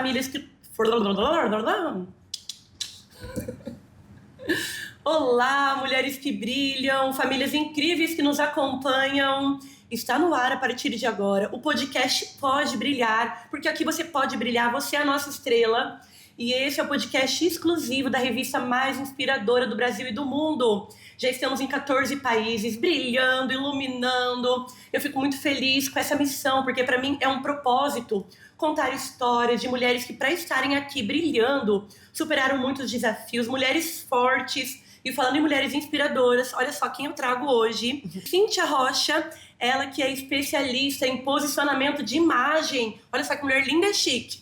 famílias que... Olá, mulheres que brilham, famílias incríveis que nos acompanham. Está no ar a partir de agora o podcast Pode Brilhar, porque aqui você pode brilhar, você é a nossa estrela. E esse é o podcast exclusivo da revista mais inspiradora do Brasil e do mundo. Já estamos em 14 países, brilhando, iluminando. Eu fico muito feliz com essa missão, porque para mim é um propósito contar histórias de mulheres que, para estarem aqui brilhando, superaram muitos desafios, mulheres fortes. E falando em mulheres inspiradoras, olha só quem eu trago hoje. Cíntia Rocha, ela que é especialista em posicionamento de imagem. Olha só que mulher linda e chique.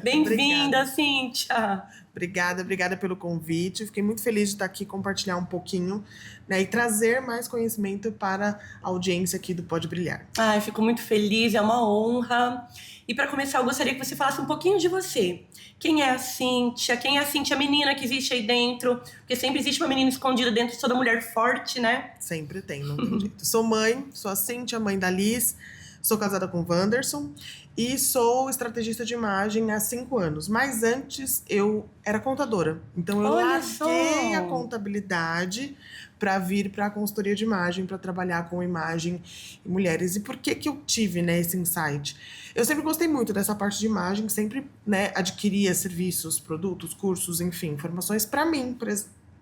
Bem-vinda, Cíntia. Obrigada pelo convite. Fiquei muito feliz de estar aqui, compartilhar um pouquinho, né, e trazer mais conhecimento para a audiência aqui do Pode Brilhar. Ai, fico muito feliz, é uma honra. E para começar, eu gostaria que você falasse um pouquinho de você. Quem é a Cíntia? Quem é a Cíntia, a menina que existe aí dentro? Porque sempre existe uma menina escondida dentro de toda mulher forte, né? Sempre tem, não tem jeito. Sou mãe, sou a Cíntia, mãe da Liz. Sou casada com o Wanderson e sou estrategista de imagem há 5 anos. Mas antes eu era contadora. Então eu larguei a contabilidade para vir para a consultoria de imagem, para trabalhar com imagem e mulheres. E por que eu tive, né, esse insight? Eu sempre gostei muito dessa parte de imagem, sempre, né, adquiria serviços, produtos, cursos, enfim, informações para mim,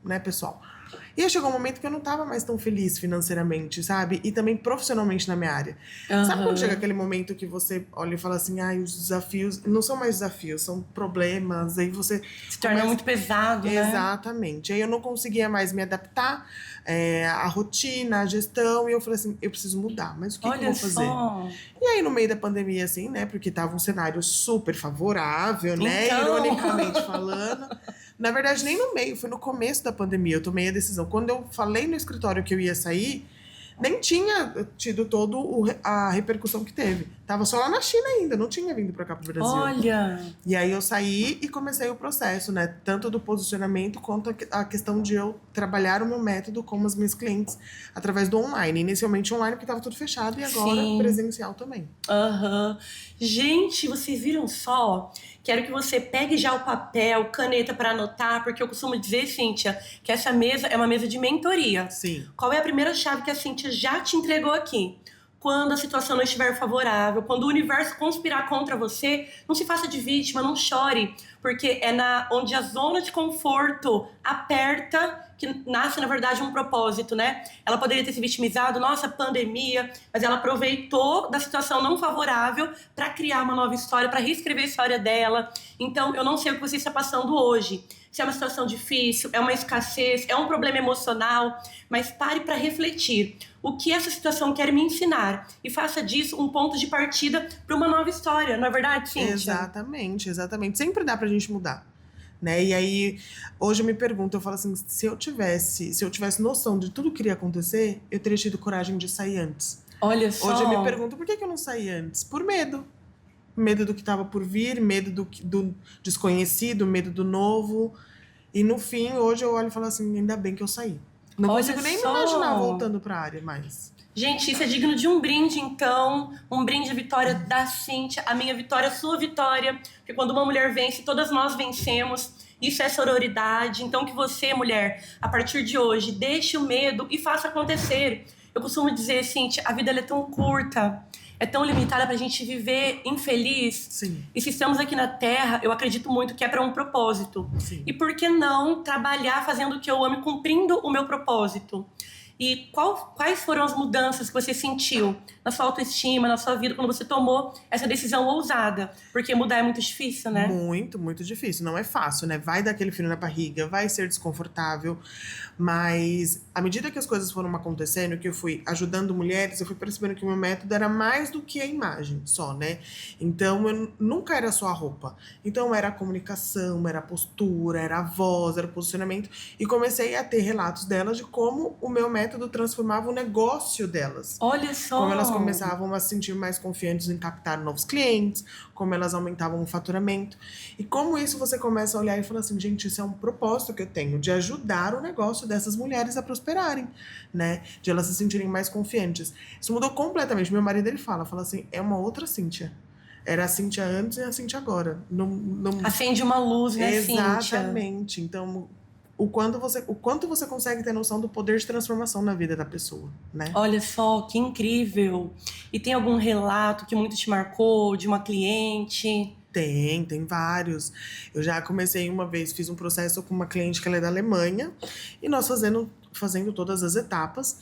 né, pessoal. E aí chegou um momento que eu não tava mais tão feliz financeiramente, sabe? E também profissionalmente na minha área. Uhum. Sabe quando chega aquele momento que você olha e fala assim, os desafios não são mais desafios, são problemas, aí você... Se torna muito pesado, né? Exatamente. Aí eu não conseguia mais me adaptar à rotina, à gestão, e eu falei assim, eu preciso mudar, mas o que eu vou fazer? Só. E aí no meio da pandemia, assim, né, porque tava um cenário super favorável, né, ironicamente falando... Na verdade, nem no meio, foi no começo da pandemia, eu tomei a decisão. Quando eu falei no escritório que eu ia sair, nem tinha tido toda a repercussão que teve. Tava só lá na China ainda, não tinha vindo pra cá pro Brasil. Olha! E aí eu saí e comecei o processo, né? Tanto do posicionamento quanto a questão de eu trabalhar o meu método com as minhas clientes através do online. Inicialmente online, porque tava tudo fechado, e agora presencial também. Aham. Gente, vocês viram só? Quero que você pegue já o papel, caneta para anotar, porque eu costumo dizer, Cíntia, que essa mesa é uma mesa de mentoria. Sim. Qual é a primeira chave que a Cíntia já te entregou aqui? Quando a situação não estiver favorável, quando o universo conspirar contra você, não se faça de vítima, não chore, porque é onde a zona de conforto aperta que nasce, na verdade, um propósito, né? Ela poderia ter se vitimizado, nossa, pandemia, mas ela aproveitou da situação não favorável para criar uma nova história, para reescrever a história dela. Então, eu não sei o que você está passando hoje. Se é uma situação difícil, é uma escassez, é um problema emocional, mas pare para refletir. O que essa situação quer me ensinar? E faça disso um ponto de partida para uma nova história, não é verdade, Cíntia? Exatamente. Sempre dá pra gente mudar, né? E aí, hoje eu me pergunto, eu falo assim, se eu tivesse noção de tudo que iria acontecer, eu teria tido coragem de sair antes. Olha só. Hoje eu me pergunto, por que eu não saí antes? Por medo. Medo do que estava por vir, medo do desconhecido, medo do novo. E no fim, hoje eu olho e falo assim, ainda bem que eu saí. Não consigo nem me imaginar voltando pra área mais. Gente, isso é digno de um brinde, então. Um brinde à vitória da Cíntia, a minha vitória, a sua vitória. Porque quando uma mulher vence, todas nós vencemos. Isso é sororidade. Então que você, mulher, a partir de hoje, deixe o medo e faça acontecer. Eu costumo dizer, Cíntia, a vida ela é tão curta, é tão limitada pra gente viver infeliz. Sim. E se estamos aqui na Terra, eu acredito muito que é para um propósito. Sim. E por que não trabalhar fazendo o que eu amo, cumprindo o meu propósito? E quais foram as mudanças que você sentiu na sua autoestima, na sua vida, quando você tomou essa decisão ousada? Porque mudar é muito difícil, né? Muito, muito difícil. Não é fácil, né? Vai dar aquele frio na barriga, vai ser desconfortável. Mas, à medida que as coisas foram acontecendo, que eu fui ajudando mulheres, eu fui percebendo que o meu método era mais do que a imagem só, né? Então, eu nunca era só a roupa. Então, era a comunicação, era a postura, era a voz, era o posicionamento. E comecei a ter relatos delas de como o meu método transformava o negócio delas. Olha só! Como elas começavam a se sentir mais confiantes em captar novos clientes, como elas aumentavam o faturamento. E como isso você começa a olhar e falar assim, gente, isso é um propósito que eu tenho, de ajudar o negócio dessas mulheres a prosperarem, né? De elas se sentirem mais confiantes. Isso mudou completamente. Meu marido, ele fala assim, é uma outra Cíntia. Era a Cíntia antes e a Cíntia agora. Não... Acende uma luz, né, Cíntia? Exatamente. Então, o quanto você consegue ter noção do poder de transformação na vida da pessoa, né? Olha só, que incrível. E tem algum relato que muito te marcou de uma cliente? Tem vários. Eu já comecei uma vez, fiz um processo com uma cliente que ela é da Alemanha, e nós fazendo todas as etapas,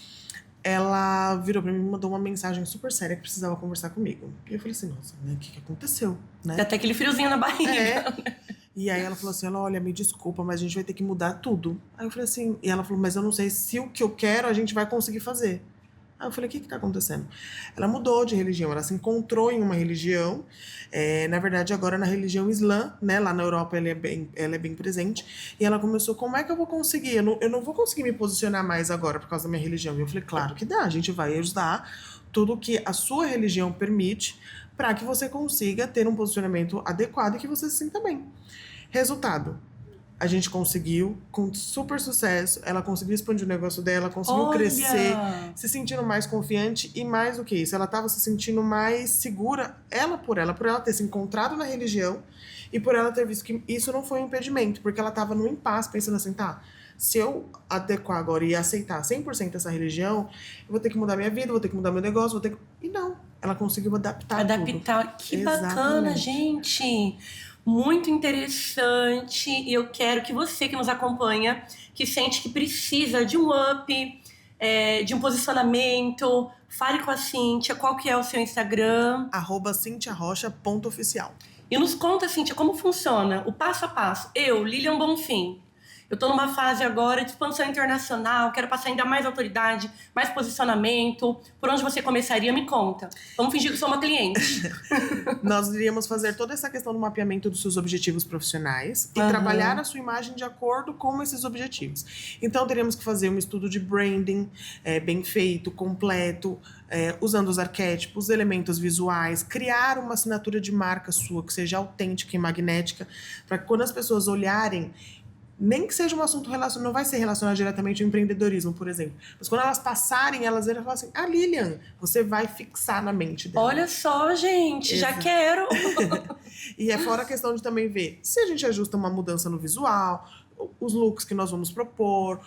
ela virou pra mim e mandou uma mensagem super séria que precisava conversar comigo. E eu falei assim, nossa, né, o que aconteceu, né? Dá até aquele friozinho na barriga. E aí ela falou assim, olha, me desculpa, mas a gente vai ter que mudar tudo. Aí eu falei assim, e ela falou, mas eu não sei se o que eu quero a gente vai conseguir fazer. Aí eu falei, o que tá acontecendo? Ela mudou de religião, ela se encontrou em uma religião, na verdade agora na religião islã, né, lá na Europa ela é bem presente, e ela começou, como é que eu vou conseguir? Eu não vou conseguir me posicionar mais agora por causa da minha religião. E eu falei, claro que dá, a gente vai ajudar tudo que a sua religião permite para que você consiga ter um posicionamento adequado e que você se sinta bem. Resultado. A gente conseguiu, com super sucesso, ela conseguiu expandir o negócio dela, conseguiu crescer, se sentindo mais confiante e mais do que isso, ela estava se sentindo mais segura, por ela ter se encontrado na religião e por ela ter visto que isso não foi um impedimento, porque ela estava no impasse, pensando assim, tá, se eu adequar agora e aceitar 100% essa religião, eu vou ter que mudar minha vida, vou ter que mudar meu negócio, E não, ela conseguiu adaptar tudo. Que Exatamente. bacana, gente! Muito interessante, e eu quero que você que nos acompanha, que sente que precisa de um up, de um posicionamento, fale com a Cíntia. Qual que é o seu Instagram? @CínthiaRocha.oficial. E nos conta, Cíntia, como funciona o passo a passo. Eu, Lilian Bonfim, eu tô numa fase agora de expansão internacional, quero passar ainda mais autoridade, mais posicionamento. Por onde você começaria? Me conta. Vamos fingir que eu sou uma cliente. Nós iríamos fazer toda essa questão do mapeamento dos seus objetivos profissionais e trabalhar a sua imagem de acordo com esses objetivos. Então, teríamos que fazer um estudo de branding bem feito, completo, usando os arquétipos, elementos visuais, criar uma assinatura de marca sua que seja autêntica e magnética, para que quando as pessoas olharem, nem que seja um assunto relacionado, não vai ser relacionado diretamente ao empreendedorismo, por exemplo. Mas quando elas passarem, elas irão falar assim, Lilian, você vai fixar na mente dela. Olha só, gente, já quero. E é fora a questão de também ver se a gente ajusta uma mudança no visual, os looks que nós vamos propor,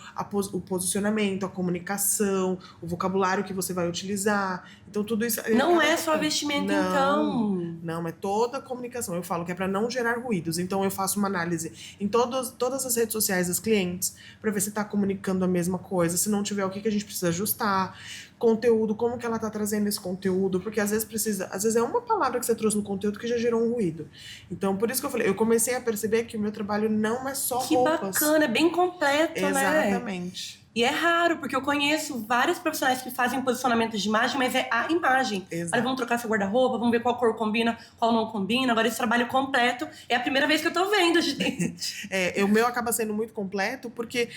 o posicionamento, a comunicação, o vocabulário que você vai utilizar. Então, tudo isso... Não é só vestimento, então. Não, é toda a comunicação. Eu falo que é para não gerar ruídos. Então, eu faço uma análise em todas as redes sociais dos clientes para ver se está comunicando a mesma coisa. Se não tiver, o que a gente precisa ajustar. Conteúdo, como que ela tá trazendo esse conteúdo, porque às vezes é uma palavra que você trouxe no conteúdo que já gerou um ruído. Então, por isso que eu falei, eu comecei a perceber que o meu trabalho não é só roupas. Que bacana, é bem completo, né? Exatamente. E é raro, porque eu conheço vários profissionais que fazem posicionamento de imagem, mas é a imagem. Exato. Olha, vamos trocar seu guarda-roupa, vamos ver qual cor combina, qual não combina. Agora, esse trabalho completo é a primeira vez que eu tô vendo, gente. O meu acaba sendo muito completo, porque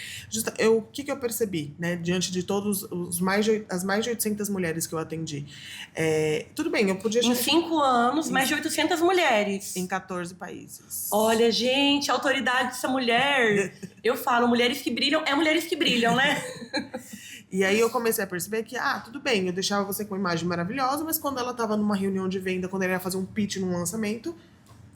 o que eu percebi, né, diante de todos as mais de 800 mulheres que eu atendi. Tudo bem, eu podia... Em 5 anos, mais de 800 mulheres. Em 14 países. Olha, gente, a autoridade dessa mulher. Eu falo, mulheres que brilham, mulheres que brilham, né? E aí eu comecei a perceber que, tudo bem, eu deixava você com uma imagem maravilhosa, mas quando ela estava numa reunião de venda, quando ela ia fazer um pitch num lançamento,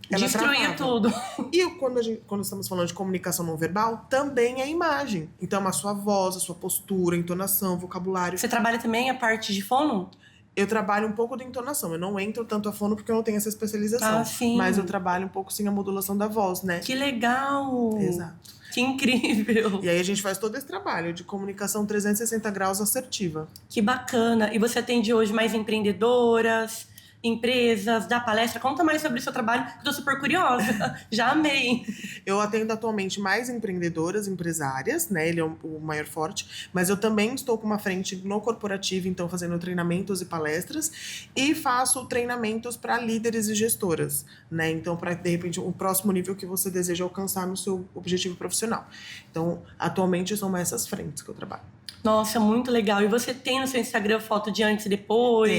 ela destruía tudo. E quando estamos falando de comunicação não verbal, também é imagem. Então, a sua voz, a sua postura, entonação, vocabulário. Você trabalha também a parte de fono? Eu trabalho um pouco de entonação. Eu não entro tanto a fono porque eu não tenho essa especialização. Sim. Mas eu trabalho um pouco, sim, a modulação da voz, né? Que legal! Exato. Que incrível! E aí a gente faz todo esse trabalho de comunicação 360 graus assertiva. Que bacana! E você atende hoje mais empreendedoras, empresas, dá palestra? Conta mais sobre o seu trabalho, que eu tô super curiosa. Já amei! Eu atendo atualmente mais empreendedoras, empresárias, né? Ele é o maior forte. Mas eu também estou com uma frente no corporativo, então fazendo treinamentos e palestras. E faço treinamentos para líderes e gestoras, né? Então, para, de repente, o próximo nível que você deseja alcançar no seu objetivo profissional. Então, atualmente são essas frentes que eu trabalho. Nossa, muito legal. E você tem no seu Instagram foto de antes e depois?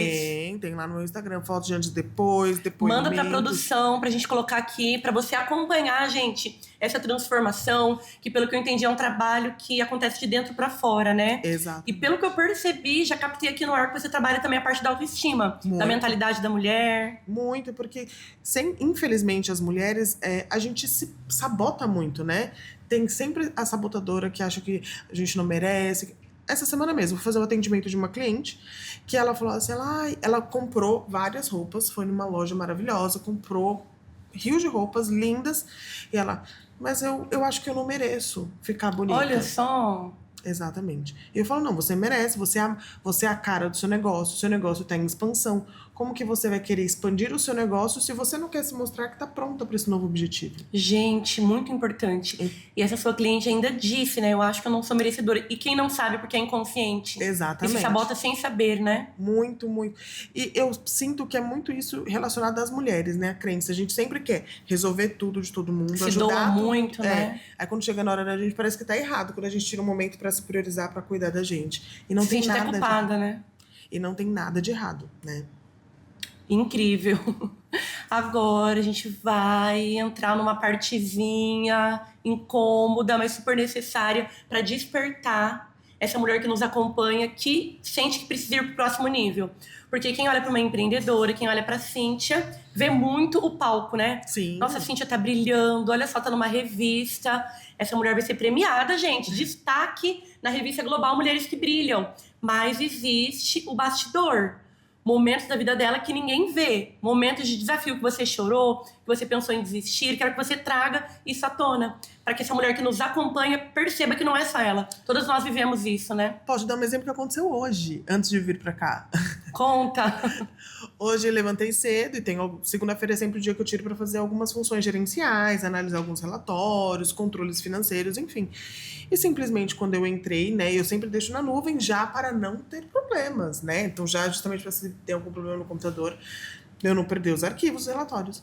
Tem lá no meu Instagram fotos de antes e depois, Manda pra depoimentos. produção pra gente colocar aqui, pra você acompanhar, gente, essa transformação, que pelo que eu entendi é um trabalho que acontece de dentro pra fora, né? Exato. E pelo que eu percebi, já captei aqui no ar que você trabalha também a parte da autoestima, Muito. da mentalidade da mulher. Muito, porque infelizmente as mulheres, a gente se sabota muito, né? Tem sempre a sabotadora que acha que a gente não merece. Essa semana mesmo, vou fazer o atendimento de uma cliente que ela falou assim, ela comprou várias roupas, foi numa loja maravilhosa, comprou rios de roupas lindas, e ela, mas eu acho que eu não mereço ficar bonita. Olha só. Exatamente. E eu falo, não, você merece, você é a cara do seu negócio tá em expansão. Como que você vai querer expandir o seu negócio se você não quer se mostrar que tá pronta para esse novo objetivo? Gente, muito importante. E essa sua cliente ainda disse, né? Eu acho que eu não sou merecedora. E quem não sabe porque é inconsciente. Exatamente. E se sabota sem saber, né? Muito, muito. E eu sinto que é muito isso relacionado às mulheres, né? A crença. A gente sempre quer resolver tudo de todo mundo, Se ajudar doa todo muito, mundo. né? Aí quando chega na hora da gente, parece que tá errado. Quando a gente tira um momento pra se priorizar, pra cuidar da gente. E não Se tem sente até nada culpada, né? E não tem nada de errado, né? Incrível. Agora a gente vai entrar numa partezinha incômoda, mas super necessária para despertar essa mulher que nos acompanha, que sente que precisa ir pro próximo nível. Porque quem olha para uma empreendedora, quem olha para Cíntia, vê muito o palco, né? Sim. Nossa, a Cíntia tá brilhando, olha só, tá numa revista. Essa mulher vai ser premiada, gente. Destaque na revista global Mulheres que Brilham. Mas existe o bastidor. Momentos da vida dela que ninguém vê. Momentos de desafio que você chorou, que você pensou em desistir. Quero que você traga isso à tona. Para que essa mulher que nos acompanha perceba que não é só ela. Todas nós vivemos isso, né? Posso dar um exemplo que aconteceu hoje, antes de vir pra cá. Conta. Hoje eu levantei cedo e segunda-feira é sempre o dia que eu tiro para fazer algumas funções gerenciais, analisar alguns relatórios, controles financeiros, enfim. E simplesmente quando eu entrei, né, eu sempre deixo na nuvem já para não ter problemas, né? Então já justamente para se ter algum problema no computador, eu não perder os arquivos, os relatórios.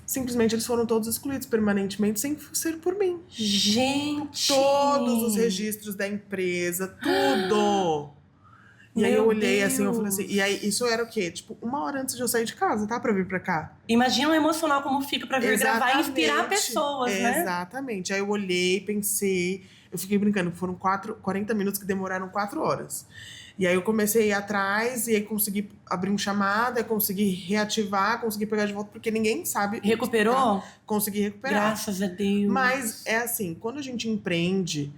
Simplesmente eles foram todos excluídos permanentemente sem ser por mim. Gente! Todos os registros da empresa, tudo! E aí eu olhei assim, eu falei assim, e aí isso era o quê? Tipo, 1 hora antes de eu sair de casa, tá? Pra vir pra cá. Imagina o emocional como fica pra vir gravar e inspirar pessoas, né? Exatamente. Aí eu olhei, pensei, eu fiquei brincando, foram 40 minutos que demoraram 4 horas. E aí eu comecei a ir atrás, e aí consegui abrir um chamado, aí consegui reativar, consegui pegar de volta, porque ninguém sabe. Recuperou? Consegui recuperar. Graças a Deus. Mas é assim, quando a gente empreende,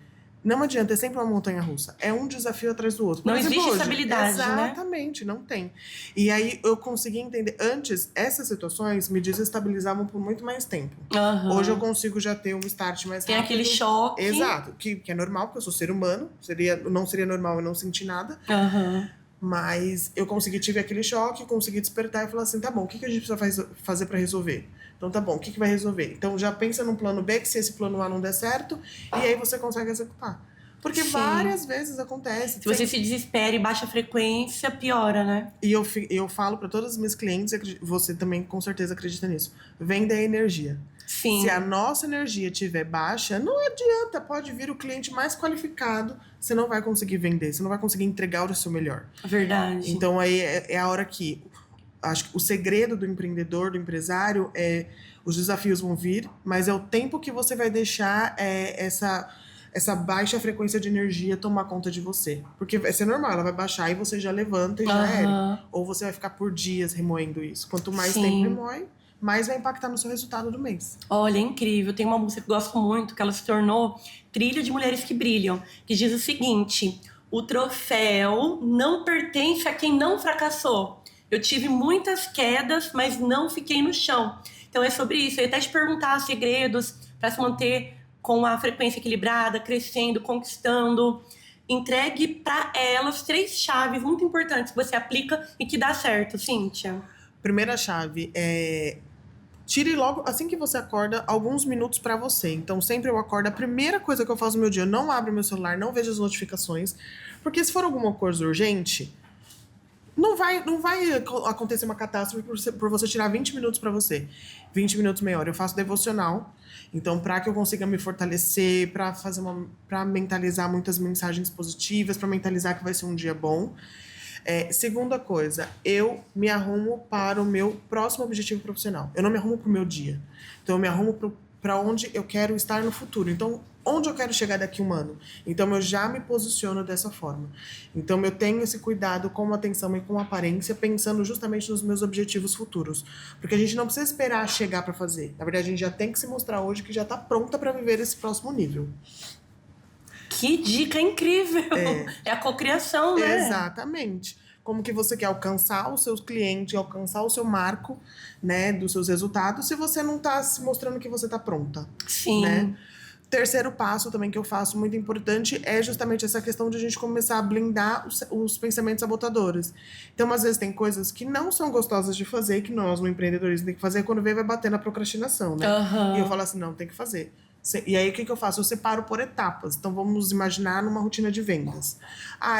não adianta, é sempre uma montanha-russa. É um desafio atrás do outro. Por Não exemplo, existe hoje, estabilidade, né? Exatamente, não tem. E aí eu consegui entender. Antes, essas situações me desestabilizavam por muito mais tempo. Uhum. Hoje eu consigo já ter um start mais rápido. Tem aquele choque. Exato, que é normal, porque eu sou ser humano. Não seria normal eu não sentir nada. Uhum. Mas eu tive aquele choque, consegui despertar e falar assim, tá bom, o que a gente precisa fazer para resolver? Então tá bom, o que vai resolver? Então já pensa num plano B, que se esse plano A não der certo, e aí você consegue executar. Porque Sim. várias vezes acontece. Se você se desespera e baixa a frequência, piora, né? E eu falo para todas as minhas clientes, você também com certeza acredita nisso, venda a energia. Sim. Se a nossa energia estiver baixa, não adianta, pode vir o cliente mais qualificado, você não vai conseguir vender, você não vai conseguir entregar o seu melhor. Verdade. Então aí é a hora que acho que o segredo do empreendedor, do empresário, os desafios vão vir, mas é o tempo que você vai deixar essa baixa frequência de energia tomar conta de você. Porque vai ser normal, ela vai baixar e você já levanta e já era. Ou você vai ficar por dias remoendo isso. Quanto mais tempo remoe, mais vai impactar no seu resultado do mês. Olha, é incrível. Tem uma música que eu gosto muito, que ela se tornou trilha de Mulheres que Brilham, que diz o seguinte: o troféu não pertence a quem não fracassou. Eu tive muitas quedas, mas não fiquei no chão. Então é sobre isso. Eu ia até te perguntar segredos para se manter com a frequência equilibrada, crescendo, conquistando. Entregue para elas 3 chaves muito importantes que você aplica e que dá certo, Cíntia. Primeira chave é tire logo, assim que você acorda, alguns minutos para você. Então, sempre eu acordo, a primeira coisa que eu faço no meu dia, eu não abro meu celular, não vejo as notificações, porque se for alguma coisa urgente, Não vai acontecer uma catástrofe por você tirar 20 minutos para você. 20 minutos, meia hora. Eu faço devocional. Então, para que eu consiga me fortalecer, para mentalizar muitas mensagens positivas, para mentalizar que vai ser um dia bom. Segunda coisa, eu me arrumo para o meu próximo objetivo profissional. Eu não me arrumo para o meu dia. Então, eu me arrumo para onde eu quero estar no futuro. Então, onde eu quero chegar daqui a um ano? Então, eu já me posiciono dessa forma. Então, eu tenho esse cuidado com a atenção e com a aparência, pensando justamente nos meus objetivos futuros. Porque a gente não precisa esperar chegar para fazer. Na verdade, a gente já tem que se mostrar hoje que já está pronta para viver esse próximo nível. Que dica incrível! É a cocriação, né? Exatamente. Como que você quer alcançar os seus clientes, alcançar o seu marco, né, dos seus resultados, se você não está se mostrando que você está pronta. Sim. Né? Terceiro passo também que eu faço muito importante é justamente essa questão de a gente começar a blindar os pensamentos sabotadores. Então, às vezes, tem coisas que não são gostosas de fazer, que nós, no empreendedorismo, tem que fazer, quando vem, vai bater na procrastinação, né? E eu falo assim, não, tem que fazer. E aí, o que eu faço? Eu separo por etapas. Então, vamos imaginar numa rotina de vendas.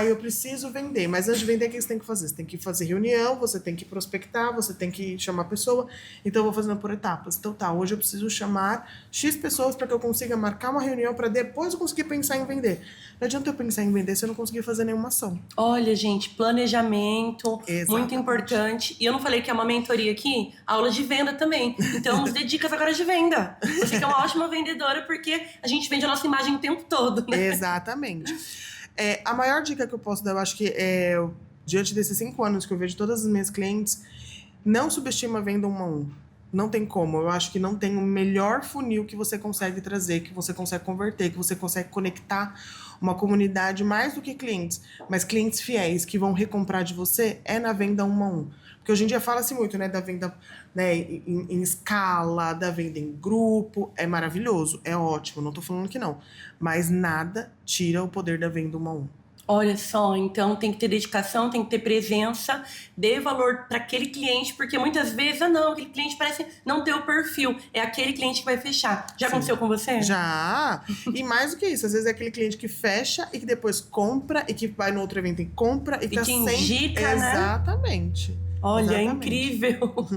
Eu preciso vender, mas antes de vender, o que você tem que fazer? Você tem que fazer reunião, você tem que prospectar, você tem que chamar a pessoa. Então, eu vou fazendo por etapas. Então, hoje eu preciso chamar X pessoas para que eu consiga marcar uma reunião para depois eu conseguir pensar em vender. Não adianta eu pensar em vender se eu não conseguir fazer nenhuma ação. Olha, gente, planejamento, Exatamente. Muito importante. E eu não falei que é uma mentoria aqui? Aula de venda também. Então, nos dê dicas agora de venda. Você que é uma ótima vendedora, porque a gente vende a nossa imagem o tempo todo, né? Exatamente. A maior dica que eu posso dar, eu acho que diante desses 5 anos que eu vejo todas as minhas clientes, não subestima a venda 1 a 1. Não tem como. Eu acho que não tem o melhor funil que você consegue trazer, que você consegue converter, que você consegue conectar uma comunidade mais do que clientes, mas clientes fiéis que vão recomprar de você na venda 1 a 1. Porque hoje em dia fala-se muito, né, da venda, né, em escala, da venda em grupo. É maravilhoso, é ótimo, não tô falando que não. Mas nada tira o poder da venda 1 a 1. Olha só, então tem que ter dedicação, tem que ter presença, dê valor para aquele cliente, porque muitas vezes, aquele cliente parece não ter o perfil. É aquele cliente que vai fechar. Já aconteceu com você? Já! E mais do que isso, às vezes é aquele cliente que fecha e que depois compra e que vai no outro evento e compra e tá que sempre... indica, né? Exatamente. Olha, Exatamente. É incrível.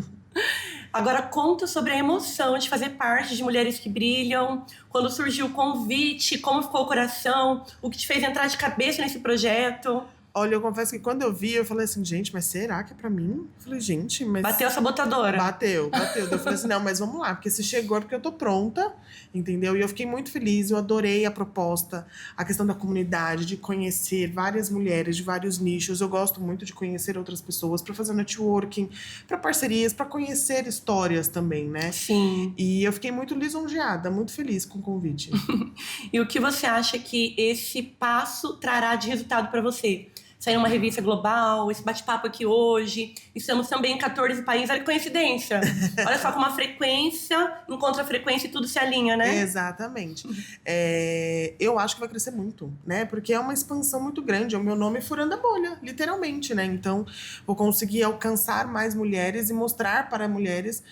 Agora conta sobre a emoção de fazer parte de Mulheres que Brilham, quando surgiu o convite, como ficou o coração, o que te fez entrar de cabeça nesse projeto. Olha, eu confesso que quando eu vi, eu falei assim, gente, mas será que é pra mim? Eu falei, gente, mas... Bateu a sabotadora. Bateu. Eu falei assim, não, mas vamos lá, porque se chegou é porque eu tô pronta, entendeu? E eu fiquei muito feliz, eu adorei a proposta, a questão da comunidade, de conhecer várias mulheres de vários nichos. Eu gosto muito de conhecer outras pessoas, pra fazer networking, pra parcerias, pra conhecer histórias também, né? Sim. E eu fiquei muito lisonjeada, muito feliz com o convite. E o que você acha que esse passo trará de resultado pra você? Sair numa revista global, esse bate-papo aqui hoje. Estamos também em 14 países. Olha que coincidência. Olha só como a frequência encontra a frequência e tudo se alinha, né? Exatamente. Eu acho que vai crescer muito, né? Porque é uma expansão muito grande. É o meu nome furando a bolha, literalmente, né? Então, vou conseguir alcançar mais mulheres e mostrar para mulheres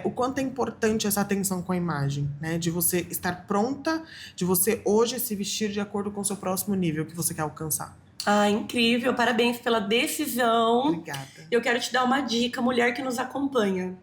o quanto é importante essa atenção com a imagem, né? De você estar pronta, de você hoje se vestir de acordo com o seu próximo nível que você quer alcançar. Incrível. Parabéns pela decisão. Obrigada. Eu quero te dar uma dica, mulher que nos acompanha.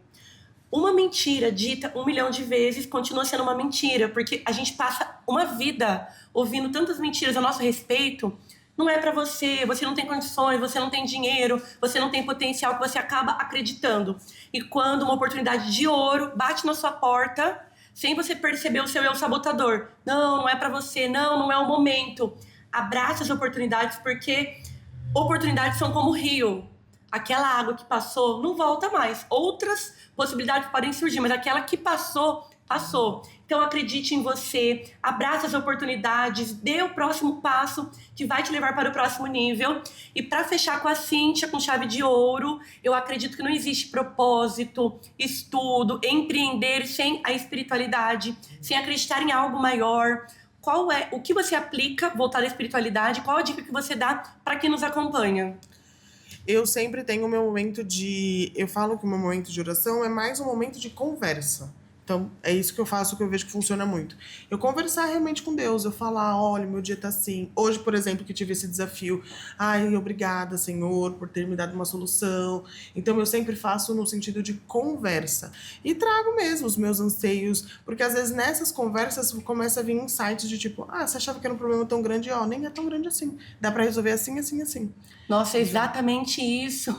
Uma mentira dita 1 milhão de vezes continua sendo uma mentira, porque a gente passa uma vida ouvindo tantas mentiras a nosso respeito. Não é pra você, você não tem condições, você não tem dinheiro, você não tem potencial, que você acaba acreditando. E quando uma oportunidade de ouro bate na sua porta, sem você perceber o seu eu sabotador. Não é pra você, não é o momento. Abrace as oportunidades, porque oportunidades são como o rio. Aquela água que passou não volta mais. Outras possibilidades podem surgir, mas aquela que passou, passou. Então acredite em você, abrace as oportunidades, dê o próximo passo que vai te levar para o próximo nível. E para fechar com a Cíntia, com chave de ouro, eu acredito que não existe propósito, estudo, empreender sem a espiritualidade, sem acreditar em algo maior. Qual é o que você aplica voltado à espiritualidade? Qual a dica que você dá para quem nos acompanha? Eu sempre tenho o meu momento de... Eu falo que o meu momento de oração é mais um momento de conversa. Então, é isso que eu faço, que eu vejo que funciona muito. Eu conversar realmente com Deus, eu falar, olha, meu dia tá assim. Hoje, por exemplo, que tive esse desafio. Ai, obrigada, Senhor, por ter me dado uma solução. Então, eu sempre faço no sentido de conversa. E trago mesmo os meus anseios, porque às vezes nessas conversas começa a vir insights de tipo, você achava que era um problema tão grande? Nem é tão grande assim. Dá pra resolver assim, assim, assim. Nossa, é exatamente isso.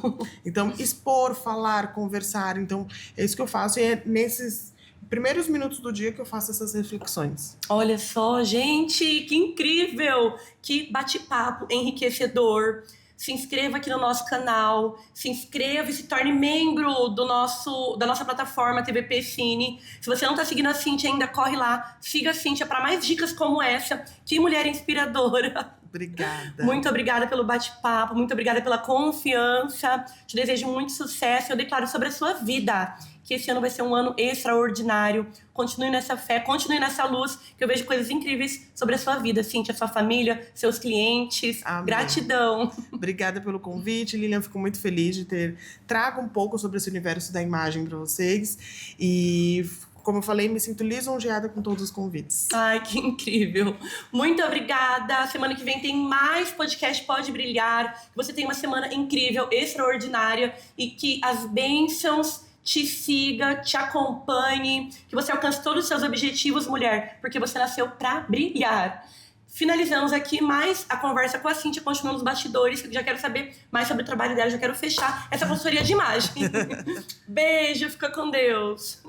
Então, expor, falar, conversar. Então, é isso que eu faço. E é nesses primeiros minutos do dia que eu faço essas reflexões. Olha só, gente, que incrível! Que bate-papo enriquecedor. Se inscreva aqui no nosso canal, se inscreva e se torne membro da nossa plataforma TVP Cine. Se você não está seguindo a Cíntia ainda, corre lá, siga a Cíntia para mais dicas como essa. Que mulher inspiradora! Obrigada. Muito obrigada pelo bate-papo, muito obrigada pela confiança. Te desejo muito sucesso. Eu declaro sobre a sua vida que esse ano vai ser um ano extraordinário. Continue nessa fé, continue nessa luz, que eu vejo coisas incríveis sobre a sua vida, Cíntia, sua família, seus clientes. Amém. Gratidão. Obrigada pelo convite, Lilian. Fico muito feliz de trago um pouco sobre esse universo da imagem para vocês. E, como eu falei, me sinto lisonjeada com todos os convites. Ai, que incrível. Muito obrigada. Semana que vem tem mais podcast Pode Brilhar. Que você tenha uma semana incrível, extraordinária e que as bênçãos te siga, te acompanhe, que você alcance todos os seus objetivos, mulher, porque você nasceu pra brilhar. Finalizamos aqui mais a conversa com a Cíntia, continuando nos bastidores, que já quero saber mais sobre o trabalho dela, já quero fechar essa consultoria de imagem. Beijo, fica com Deus.